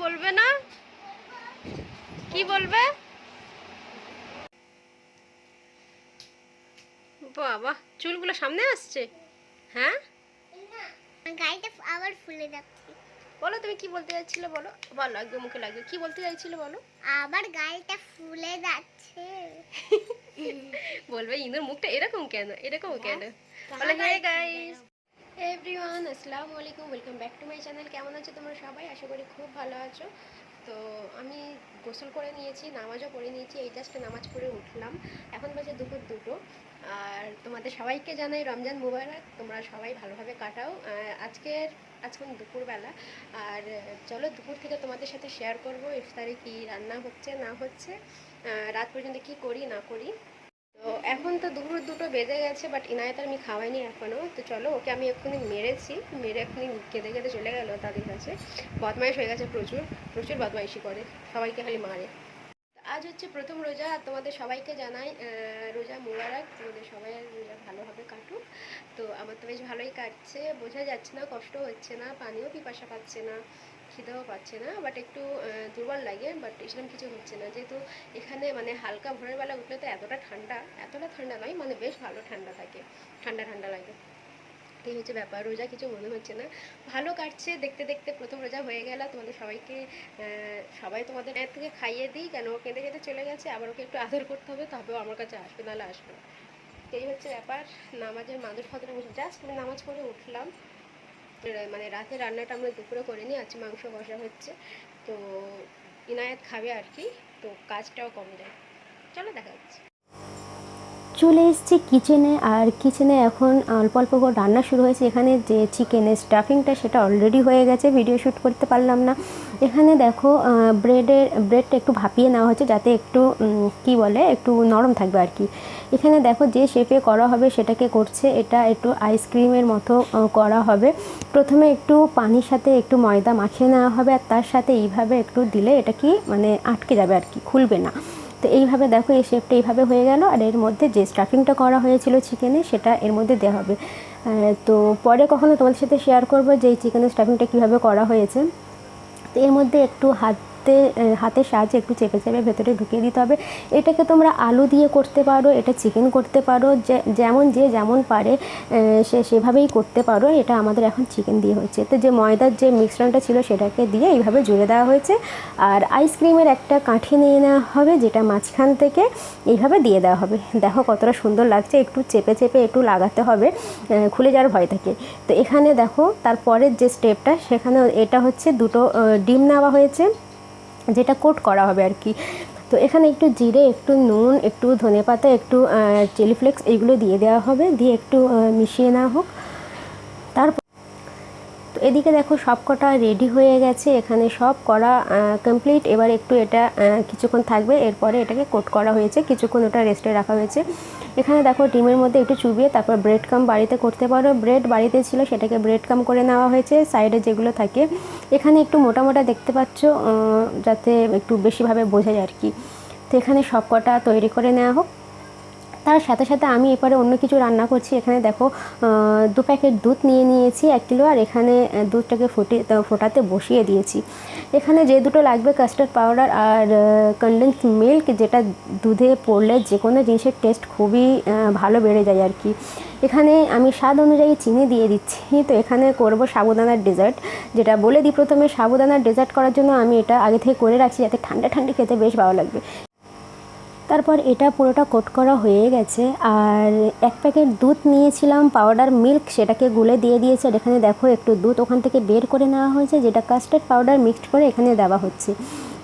বলবে না? কি বলবে? বাবা, চুলগুলো সামনে আসছে। হ্যাঁ, গালটা আবার ফুলে যাচ্ছে। বলো তুমি কি বলতে চাইছিলে, বলো। ভালো লাগবে, মুখে লাগবে। কি বলতে চাইছিলে বলো। আবার গালটা ফুলে যাচ্ছে। বলবে ইন্দুর মুখটা এরকম কেন, এরকম কেন। বলো হে গাইস এভরিওয়ান, আসসালামু আলাইকুম, welcome back to my channel. কেমন আছো তোমরা সবাই? আশা করি খুব ভালো আছো। তো আমি গোসল করে নিয়েছি, নামাজও পড়ে নিয়েছি, এই জাস্ট নামাজ পড়ে উঠলাম। এখন বাজে দুপুর 2টো। আর তোমাদের সবাইকে জানাই রমজান মুবারক, তোমরা সবাই ভালোভাবে কাটাও। আজকে দুপুরবেলা। আর চলো দুপুর থেকে তোমাদের সাথে শেয়ার করব ইফতারে কি রান্না হচ্ছে না হচ্ছে, রাত পর্যন্ত কি করি না করি। তো এখন তো দুপুর 2টো বেজে গেছে, বাট ইনায়েত আর আমি খাওয়াইনি এখনও। তো চলো, ওকে আমি এক্ষুনি মেরে এক্ষুনি কেঁদে কেঁদে চলে গেল তাদের কাছে। বদমাইশ হয়ে গেছে, প্রচুর প্রচুর বদমাইশি করে, সবাইকে খালি মারে। আজ হচ্ছে প্রথম রোজা, আর তোমাদের সবাইকে জানাই রোজা মুবারক, তোমাদের সবাই রোজা ভালোভাবে কাটুক। তো আমার তো বেশ ভালোই কাটছে, বোঝা যাচ্ছে না, কষ্ট হচ্ছে না, পানিও পিপাসা পাচ্ছে না, খিদেও পাচ্ছে না, বাট একটু দুর্বল লাগে, বাট এরকম কিছু হচ্ছে না। যেহেতু এখানে মানে হালকা ভোরের বেলা উঠলে তো এতটা ঠান্ডা নয়, মানে বেশ ভালো ঠান্ডা থাকে, ঠান্ডা ঠান্ডা লাগে। এই হচ্ছে ব্যাপার, রোজা কিছু মনে হচ্ছে না, ভালো কাটছে। দেখতে দেখতে প্রথম রোজা হয়ে গেল। তোমাদের সবাইকে সবাই তোমাদের এর থেকে খাইয়ে দিই, কেন ও কেঁদে কেঁদে চলে গেছে, আবার ওকে একটু আদর করতে হবে, তবেও আমার কাছে আসবে, নাহলে আসবে না। এই হচ্ছে ব্যাপার। নামাজের মাদুর ফাদুর বসে জাস্ট নামাজ পড়ে উঠলাম। মানে রাতে রান্নাটা আমরা দুপুরে করে নিই, আজকে মাংস কষা হচ্ছে। তো ইনায়েত খাবে আর কি, তো কাজটাও কম যায়। চলো দেখা যাচ্ছে। চলে এসেছি কিচেনে, আর কিচেনে এখন অল্প অল্প করে রান্না শুরু হয়েছে। এখানে যে চিকেনের স্টাফিংটা সেটা অলরেডি হয়ে গেছে, ভিডিও শ্যুট করতে পারলাম না। এখানে দেখো ব্রেডটা একটু ভাপিয়ে নেওয়া হচ্ছে, যাতে একটু কি বলে একটু নরম থাকবে আর কি। এখানে দেখো যে শেপে করা হবে সেটাকে করছে, এটা একটু আইসক্রিমের মতো করা হবে। প্রথমে একটু পানির সাথে একটু ময়দা মাখিয়ে নেওয়া হবে, আর তার সাথে এইভাবে একটু দিলে এটা কি মানে আটকে যাবে আর কি, খুলবে না। তো এইভাবে দেখো এই শেপটা এইভাবে হয়ে গেল, আর এর মধ্যে যে স্টাফিংটা করা হয়েছিল চিকেনে সেটা এর মধ্যে দেওয়া হবে। তো পরে কখনো তোমাদের সাথে শেয়ার করবো যে এই চিকেনের স্টাফিংটা কীভাবে করা হয়েছে। তো এর মধ্যে একটু হাতের সাহায্যে একটু চেপে চেপে ভেতরে ঢুকিয়ে দিতে হবে। এটাকে তোমরা আলু দিয়ে করতে পারো, এটা চিকেন করতে পারো, যে যেমন পারে সে সেভাবেই করতে পারো। এটা আমাদের এখন চিকেন দিয়ে হয়েছে। তো যে ময়দার যে মিশ্রণটা ছিল সেটাকে দিয়ে এইভাবে জুড়ে দেওয়া হয়েছে, আর আইসক্রিমের একটা কাঠি নিয়ে নেওয়া হবে, যেটা মাঝখান থেকে এইভাবে দিয়ে দেওয়া হবে। দেখো কতটা সুন্দর লাগছে, একটু চেপে চেপে একটু লাগাতে হবে, খুলে যাওয়ার ভয় থাকে। তো এখানে দেখো তারপরের যে স্টেপটা, সেখানে এটা হচ্ছে দুটো ডিম নেওয়া হয়েছে, যেটা কোট করা হবে আর কি। তো এখানে একটু জিরে, একটু নুন, একটু ধনেপাতা, একটু চিলি ফ্লেক্স এইগুলো দিয়ে দেওয়া হবে, দিয়ে একটু মিশিয়ে নেওয়া হোক। তারপর তো এদিকে দেখো সব কটা রেডি হয়ে গেছে, এখানে সব করা কমপ্লিট। এবার একটু এটা কিছুক্ষণ থাকবে, এরপরে এটাকে কোট করা হয়েছে, কিছুক্ষণ ওটা রেস্টে রাখা হয়েছে। এখানে দেখো ডিমের মধ্যে একটু চুবিয়ে তারপর ব্রেড কাম বাড়িতে করতে পারো। ব্রেড বাড়িতে ছিল, সেটাকে ব্রেড কাম করে নেওয়া হয়েছে, সাইডে যেগুলো থাকে। এখানে একটু মোটা মোটা দেখতে পাচ্ছ, যাতে একটু বেশিভাবে বোঝা যায় আর কি। তো এখানে সব কটা তৈরি করে নেওয়া হোক। তার সাথে সাথে আমি এবারে অন্য কিছু রান্না করছি। এখানে দেখো 2 প্যাকেট দুধ নিয়ে নিয়েছি, 1 কিলো, আর এখানে দুধটাকে ফোটাতে বসিয়ে দিয়েছি। এখানে যে দুটো লাগবে, কাস্টার্ড পাউডার আর কনডেন্স মিল্ক, যেটা দুধে পড়লে যে কোনো জিনিসের টেস্ট খুবই ভালো বেড়ে যায় আর কি। এখানে আমি স্বাদ অনুযায়ী চিনি দিয়ে দিচ্ছি। তো এখানে করব সাবুদানার ডেজার্ট, যেটা বলে দিই প্রথমে, সাবুদানার ডেজার্ট করার জন্য আমি এটা আগে থেকে করে রাখছি, যাতে ঠান্ডা ঠান্ডা খেতে বেশ ভালো লাগবে। তারপর এটা পুরোটা কোট করা হয়ে গেছে, আর 1 প্যাকেট দুধ নিয়েছিলাম পাউডার মিল্ক, সেটাকে গুলে দিয়ে দিয়েছে। আর এখানে দেখো একটু দুধ ওখান থেকে বের করে নেওয়া হয়েছে, যেটা কাস্টার্ড পাউডার মিক্সড করে এখানে দেওয়া হচ্ছে।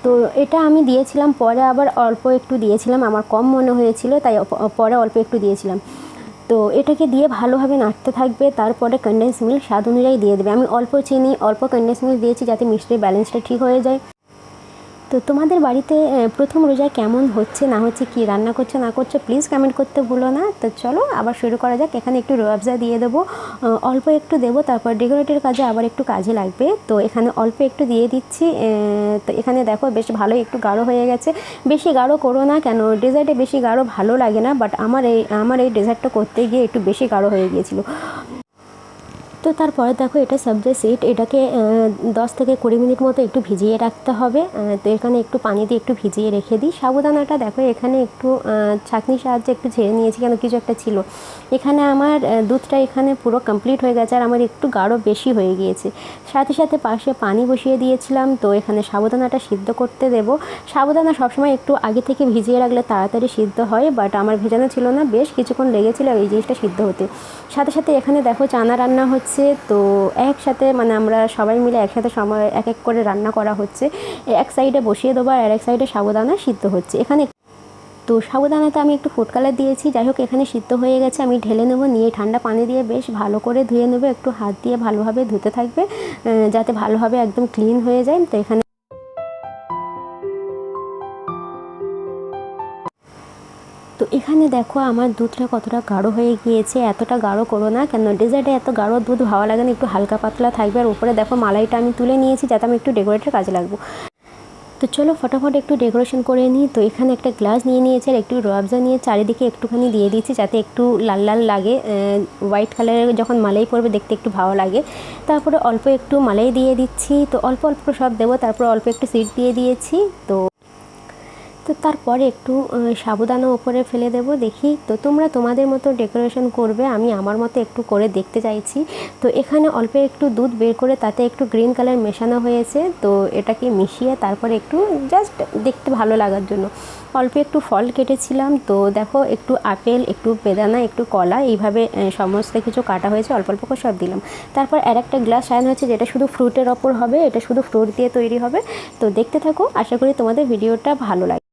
তো এটা আমি দিয়েছিলাম, পরে আবার অল্প একটু দিয়েছিলাম, আমার কম মনে হয়েছিল তাই পরে অল্প একটু দিয়েছিলাম। তো এটাকে দিয়ে ভালোভাবে নাড়তে থাকবে। তারপরে কনডেন্স মিল্ক স্বাদ অনুযায়ী দিয়ে দেবে। আমি অল্প চিনি অল্প কনডেন্স মিল্ক দিয়েছি, যাতে মিষ্টির ব্যালেন্সটা ঠিক হয়ে যায়। তো তোমাদের বাড়িতে প্রথম রোজা কেমন হচ্ছে না হচ্ছে, কি রান্না করছো না করছো, প্লিজ কমেন্ট করতে ভুলো না। তো চলো আবার শুরু করা যাক। এখানে একটু রোয়াবজা দিয়ে দেবো, অল্প একটু দেবো, তারপর ডেকোরেটের কাজে আবার একটু কাজে লাগবে। তো এখানে অল্প একটু দিয়ে দিচ্ছি। তো এখানে দেখো বেশ ভালোই একটু গাঢ় হয়ে গেছে। বেশি গাঢ় করো না, কেন ডেজার্টে বেশি গাঢ় ভালো লাগে না, বাট আমার এই ডেজার্টটা করতে গিয়ে একটু বেশি গাঢ় হয়ে গিয়েছিলো। তো তো তারপরে দেখো এটা সবজি সিড, এটাকে 10 থেকে 20 মিনিট মতো একটু ভিজিয়ে রাখতে হবে। তো এখানে একটু পানি দিয়ে একটু ভিজিয়ে রেখে দিই। সাবুদানাটা দেখো এখানে একটু ছাঁকনির সাহায্যে একটু ঝেড়ে নিয়েছি, কেন কিছু একটা ছিল এখানে। আমার দুধটা এখানে পুরো কমপ্লিট হয়ে গেছে আর আমার একটু গাঢ় বেশি হয়ে গিয়েছে। সাথে সাথে পাশে পানি বসিয়ে দিয়েছিলাম। তো এখানে সাবুদানাটা সিদ্ধ করতে দেবো। সাবুদানা সবসময় একটু আগে থেকে ভিজিয়ে রাখলে তাড়াতাড়ি সিদ্ধ হয়, বাট আমার ভেজানো ছিল না, বেশ কিছুক্ষণ লেগেছিল এই জিনিসটা সিদ্ধ হতে। সাথে সাথে এখানে দেখো চানা রান্না হচ্ছে। তো একসাথে মানে আমরা সবাই মিলে একসাথে সময় এক এক করে রান্না করা হচ্ছে। এক সাইডে বসিয়ে দেবো আর এক সাইডে সাবুদানা সিদ্ধ হচ্ছে এখানে। তো সাবুদানাতে আমি একটু ফুড কালার দিয়েছি। যাই হোক এখানে সিদ্ধ হয়ে গেছে, আমি ঢেলে নেবো, নিয়ে ঠান্ডা পানি দিয়ে বেশ ভালো করে ধুয়ে নেবো। একটু হাত দিয়ে ভালোভাবে ধুতে থাকবে যাতে ভালোভাবে একদম ক্লিন হয়ে যায়। তো এখানে দেখো আমার দুধটা কতটা গাঢ় হয়ে গিয়েছে। এতটা গাঢ় করো না, কেন ডেজার্টে এত গাঢ় দুধ ভালো লাগে না, একটু হালকা পাতলা থাকবে। আর উপরে দেখো মালাইটা আমি তুলে নিয়েছি যাতে আমি একটু ডেকোরেটের কাজে লাগবো। তো চলো ফটাফট একটু ডেকোরেশন করে নিই। তো এখানে একটা গ্লাস নিয়ে নিয়েছি আর একটু রুয়াবজা নিয়ে চারিদিকে একটুখানি দিয়ে দিয়েছি যাতে একটু লাল লাল লাগে। হোয়াইট কালারের যখন মালাই পড়বে দেখতে একটু ভালো লাগে। তারপরে অল্প একটু মালাই দিয়ে দিচ্ছি। তো অল্প অল্প সব দেবো। তারপর অল্প একটু সিড দিয়ে দিয়েছি। তো তারপরে একটু সাবুদানা ওপরে ফেলে দেবো। দেখি তো তোমরা তোমাদের মতো ডেকোরেশন করবে, আমি আমার মতো একটু করে দেখতে চাইছি। তো এখানে অল্প একটু দুধ বের করে তাতে একটু গ্রিন কালার মেশানো হয়েছে। তো এটাকে মিশিয়ে তারপরে একটু জাস্ট দেখতে ভালো লাগার জন্য অল্প একটু ফল কেটেছিলাম। তো দেখো একটু আপেল, একটু বেদানা, একটু কলা, এইভাবে সমস্ত কিছু কাটা হয়েছে, অল্প অল্প করে সব দিলাম। তারপর আর একটা গ্লাস সাজানো হয়েছে যেটা শুধু ফ্রুটের ওপর হবে, এটা শুধু ফ্রুট দিয়ে তৈরি হবে। তো দেখতে থাকো, আশা করি তোমাদের ভিডিওটা ভালো লাগে।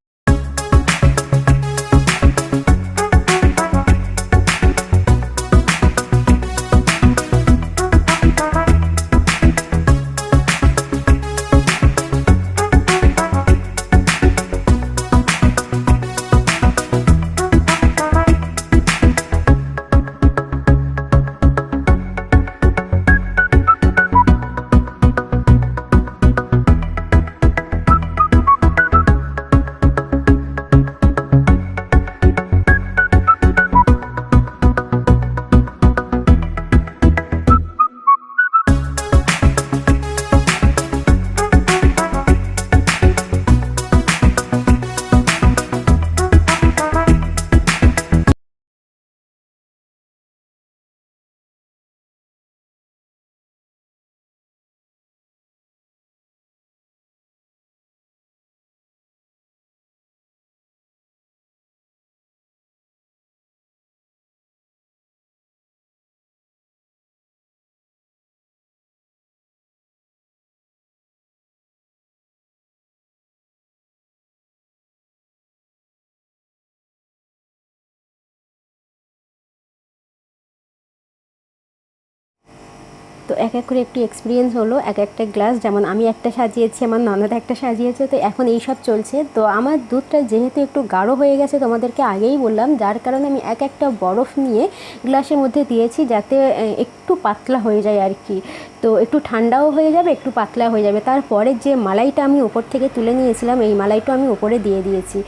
তো এক এক করে একটু এক্সপিরিয়েন্স হলো। এক একটা গ্লাস, যেমন আমি একটা সাজিয়েছি, আমার ননদ একটা সাজিয়েছে। তো এখন এই সব চলছে। তো আমার দুধটা যেহেতু একটু গাঢ় হয়ে গেছে তোমাদেরকে আগেই বললাম, যার কারণে আমি এক একটা বরফ নিয়ে গ্লাসের মধ্যে দিয়েছি যাতে একটু পাতলা হয়ে যায় আর কি। তো একটু ঠান্ডাও হয়ে যাবে, একটু পাতলা হয়ে যাবে। তারপরে যে মালাইটা আমি উপর থেকে তুলে নিয়েছিলাম, এই মালাইটা আমি উপরে দিয়ে দিয়েছি।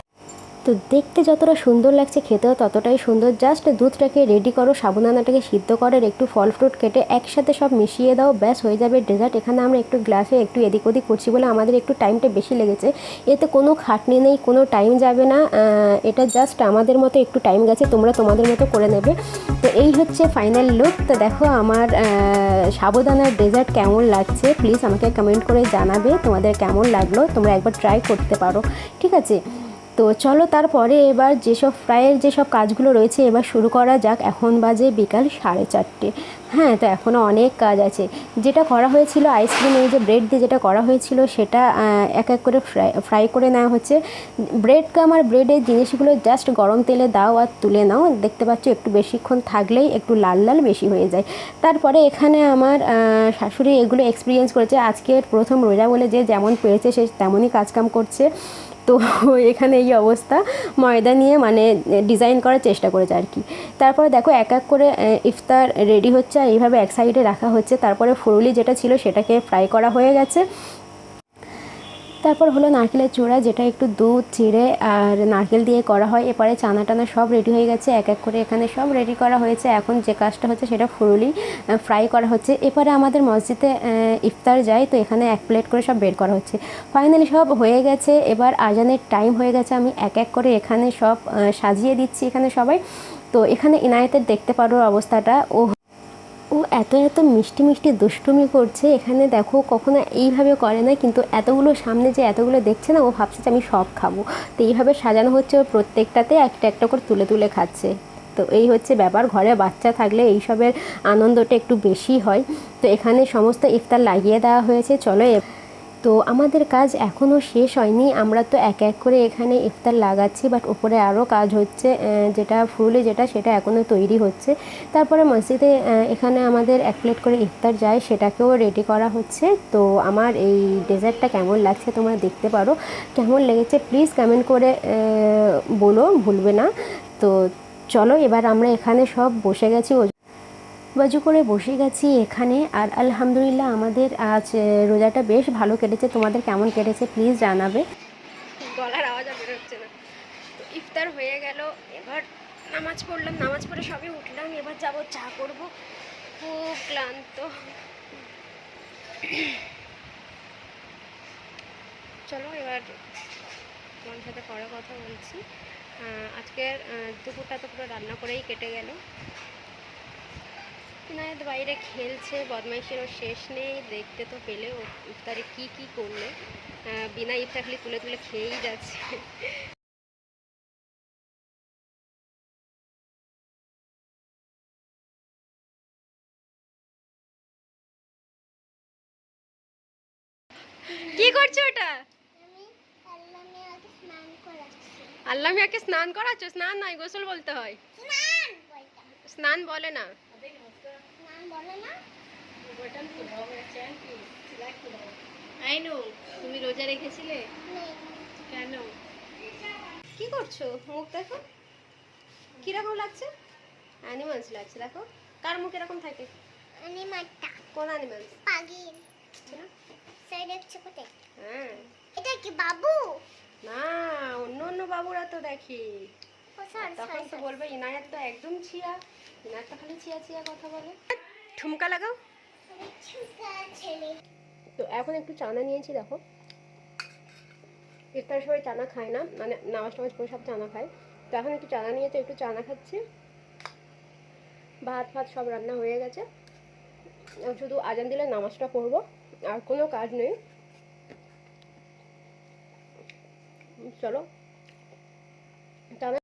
তো দেখতে যতটা সুন্দর লাগছে খেতেও ততটাই সুন্দর। জাস্ট দুধটাকে রেডি করো, সাবুদানাটাকে সিদ্ধ করো, আর একটু ফল ফ্রুট কেটে একসাথে সব মিশিয়ে দাও, ব্যাস হয়ে যাবে ডেজার্ট। এখানে আমরা একটু গ্লাসে একটু এদিক ওদিক করছি বলে আমাদের একটু টাইমটা বেশি লেগেছে। এতে কোনো খাটনি নেই, কোনো টাইম যাবে না। এটা জাস্ট আমাদের মতো একটু টাইম গেছে, তোমরা তোমাদের মতো করে নেবে। তো এই হচ্ছে ফাইনাল লুক। তো দেখো আমার সাবুদানার ডেজার্ট কেমন লাগছে প্লিজ আমাকে কমেন্ট করে জানাবে তোমাদের কেমন লাগলো। তোমরা একবার ট্রাই করতে পারো, ঠিক আছে? তো চলো তারপরে এবার যেসব ফ্রাইয়ের যেসব কাজগুলো রয়েছে এবার শুরু করা যাক। এখন বাজে বিকাল 4:30। হ্যাঁ, তো এখনও অনেক কাজ আছে। যেটা করা হয়েছিল আইসক্রিম, এই যে ব্রেড দিয়ে যেটা করা হয়েছিল সেটা এক এক করে ফ্রাই করে নেওয়া হচ্ছে। ব্রেড কাম আর ব্রেডের জিনিসগুলো জাস্ট গরম তেলে দাও আর তুলে নাও। দেখতে পাচ্ছ একটু বেশিক্ষণ থাকলেই একটু লাল লাল বেশি হয়ে যায়। তারপরে এখানে আমার শাশুড়ি এগুলো এক্সপিরিয়েন্স করেছে। আজকের প্রথম রোজা বলে যে যেমন পেরেছে সে তেমনই কাজকাম করছে। তো এখানে এই অবস্থা, ময়দা নিয়ে মানে ডিজাইন করার চেষ্টা করেছে আর কি। তারপরে দেখো এক এক করে ইফতার রেডি হচ্ছে আর এইভাবে এক সাইডে রাখা হচ্ছে। তারপরে ফুরুলি যেটা ছিল সেটাকে ফ্রাই করা হয়ে গেছে। তারপর হলো নারকেলের চূড়া, যেটা একটু দুধ চিড়ে আর নারকেল দিয়ে করা হয়। এরপরে চানা টানা সব রেডি হয়ে গেছে, এক এক করে এখানে সব রেডি করা হয়েছে। এখন যে কাজটা হচ্ছে সেটা ফুললি ফ্রাই করা হচ্ছে। এরপরে আমাদের মসজিদে ইফতার যায়, তো এখানে এক প্লেট করে সব বের করা হচ্ছে। ফাইনালি সব হয়ে গেছে, এবার আজানের টাইম হয়ে গেছে। আমি এক এক করে এখানে সব সাজিয়ে দিচ্ছি এখানে সবাই। তো এখানে ইনায়েতের দেখতে পারো অবস্থাটা, ও ও এত এত মিষ্টি মিষ্টি দুষ্টুমি করছে। এখানে দেখো কখনো এইভাবে করে না, কিন্তু এতগুলো সামনে যে এতগুলো দেখছে না, ও ভাবছে যে আমি সব খাবো। তো এইভাবে সাজানো হচ্ছে, ও প্রত্যেকটাতে একটা একটা করে তুলে তুলে খাচ্ছে। তো এই হচ্ছে ব্যাপার, ঘরে বাচ্চা থাকলে এইসবের আনন্দটা একটু বেশি হয়। তো এখানে সমস্ত ইফতার লাগিয়ে দেওয়া হয়েছে। চলো, তো আমাদের কাজ এখনও শেষ হয়নি, আমরা তো এক এক করে এখানে ইফতার লাগাচ্ছি, বাট উপরে আরও কাজ হচ্ছে, যেটা ফুলে সেটা এখনও তৈরি হচ্ছে। তারপরে মসজিদে এখানে আমাদের এক প্লেট করে ইফতার যায়, সেটাকেও রেডি করা হচ্ছে। তো আমার এই ডেজার্টটা কেমন লাগছে তোমরা দেখতে পারো, কেমন লেগেছে প্লিজ কমেন্ট করে বলো, ভুলবে না। তো চলো, এবার আমরা এখানে সব বসে গেছি, বাজু করে বসে গেছি এখানে। আর আলহামদুলিল্লাহ আমাদের আজ রোজাটা বেশ ভালো কেটেছে। তোমাদের কেমন কেটেছে প্লিজ জানাবে। গলার আওয়াজ আর বেরোচ্ছে না। তো ইফতার হয়ে গেল, এবার নামাজ পড়লাম, নামাজ পড়ে সবই উঠলাম, এবার যাব চা করব। খুব ক্লান্ত। চলো এবার তোমার সাথে পরে কথা বলছি। আজকের দুপুরটা তো পুরো রান্না করেই কেটে গেল। ইনায়েত বাইরে খেলছে, বদমাইশেরও শেষ নেই। দেখতে তো পেলে ও ইফতারে কি কি করলো, বিনা ইফতার খালি তুলে তুলে খেয়েই যাচ্ছে। কি করছো ওটা? আমি আল্লাহ মিয়াকে স্নান করাচ্ছি। আল্লাহ মিয়াকে স্নান করাচ্ছ? স্নান নয়, গোসল বলতে হয়। স্নান বলতাম। স্নান বলে না। স্নান বলে না? আইনু, তুমি রোজা রেখেছিলে নেই। কেন? কি করছো? মুখ দেখো কিরকম লাগছে। অ্যানিমালস লাগছে, দেখো কার মুখ এরকম থাকে। অ্যানিমালটা কোন অ্যানিমালস? পাগিন। সাইড দেখছো কোথায়? হ্যাঁ। এটা কি বাবু? না, অন্য অন্য বাবুরা তো দেখি। ও সরি তখন তো সরি। বলবে ইনায়েত তো একদম ছিয়া, ইনায়েত তো খালি ছিয়া ছিয়া কথা বলে। ঠুমকা লাগাও। আমি ছুকা ছেলে। তো এখন একটু চানা নিয়েছি, দেখো ইফতারের সময় চানা খায় না, মানে নামাজ টামাজ পড়ে সব চানা খায়। তো এখন একটু চানা নিয়েছে, একটু চানা খাচ্ছি। ভাত ফাত সব রান্না হয়ে গেছে, শুধু আজান দিলে নামাজটা পড়বো, আর কোনো কাজ নেই। চলো